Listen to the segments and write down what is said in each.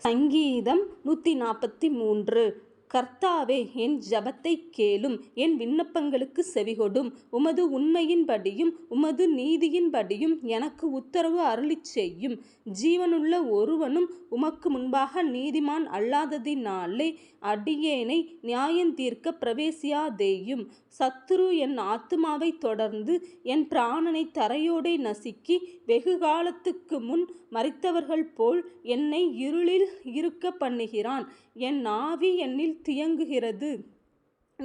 சங்கீதம் 143. கர்த்தாவே, என் ஜெபத்தைக் கேளும், என் விண்ணப்பங்களுக்கு செவிகொடும். உமது உண்மையின்படியும் உமது நீதியின்படியும் எனக்கு உத்தரவு அருளிச் செய்யும். ஜீவனுள்ள ஒருவனும் உமக்கு முன்பாக நீதிமான் அல்லாததினாலே அடியேனை நியாயந்தீர்க்க பிரவேசியாதேயும். சத்துரு என் ஆத்துமாவைத் தொடர்ந்து என் பிராணனை தரையோடே நசுக்கி வெகுகாலத்துக்கு முன் மரித்தவர்கள் போல் என்னை இருளில் இருக்க பண்ணுகிறான். என் ஆவி என்னில் தியங்குகிறது,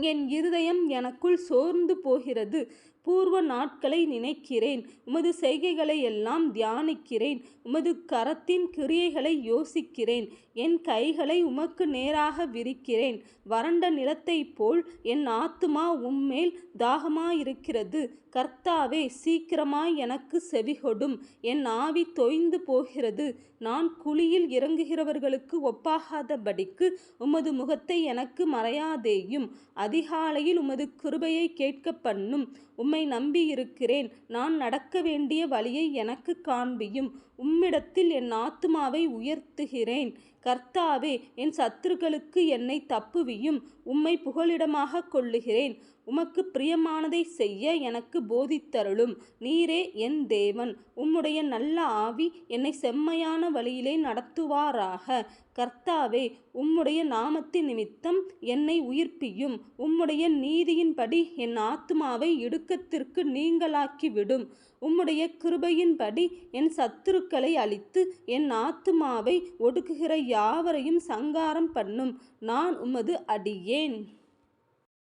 என் இருதயம் எனக்குள் சோர்ந்து போகிறது. பூர்வ நாட்களை நினைக்கிறேன், உமது செய்கைகளை எல்லாம் தியானிக்கிறேன். உமது கரத்தின் கிரியைகளை யோசிக்கிறேன். என் கைகளை உமக்கு நேராக விரிக்கிறேன். வறண்ட நிலத்தைப் போல் என் ஆத்துமா உம்மேல் தாகமாயிருக்கிறது. கர்த்தாவே, சீக்கிரமாய் எனக்கு செவிகொடும். என் ஆவி தொய்ந்து போகிறது. நான் குழியில் இறங்குகிறவர்களுக்கு ஒப்பாகாதபடிக்கு உமது முகத்தை எனக்கு மறையாதேயும். அதிகாலையில் உமது கிருபையை கேட்க பண்ணும். உம்மை நம்பியிருக்கிறேன். நான் நடக்க வேண்டிய வழியை எனக்கு காண்பியும். உம்மிடத்தில் என் ஆத்துமாவை உயர்த்துகிறேன். கர்த்தாவே, என் சத்துருக்களுக்கு என்னை தப்புவியும். உம்மை புகலிடமாக கொள்ளுகிறேன். உமக்கு பிரியமானதை செய்ய எனக்கு போதித்தருளும். நீரே என் தேவன். உம்முடைய நல்ல ஆவி என்னை செம்மையான வழியிலே நடத்துவாராக. கர்த்தாவே, உம்முடைய நாமத்தின் நிமித்தம் என்னை உயிர்ப்பியும். உம்முடைய நீதியின்படி என் ஆத்துமாவை இடுக்கத்திற்கு நீங்களாக்கிவிடும். உம்முடைய கிருபையின்படி என் சத்துருக்களை அழித்து என் ஆத்துமாவை ஒடுக்குகிற யாவரையும் சங்காரம் பண்ணும். நான் உமது அடியேன்.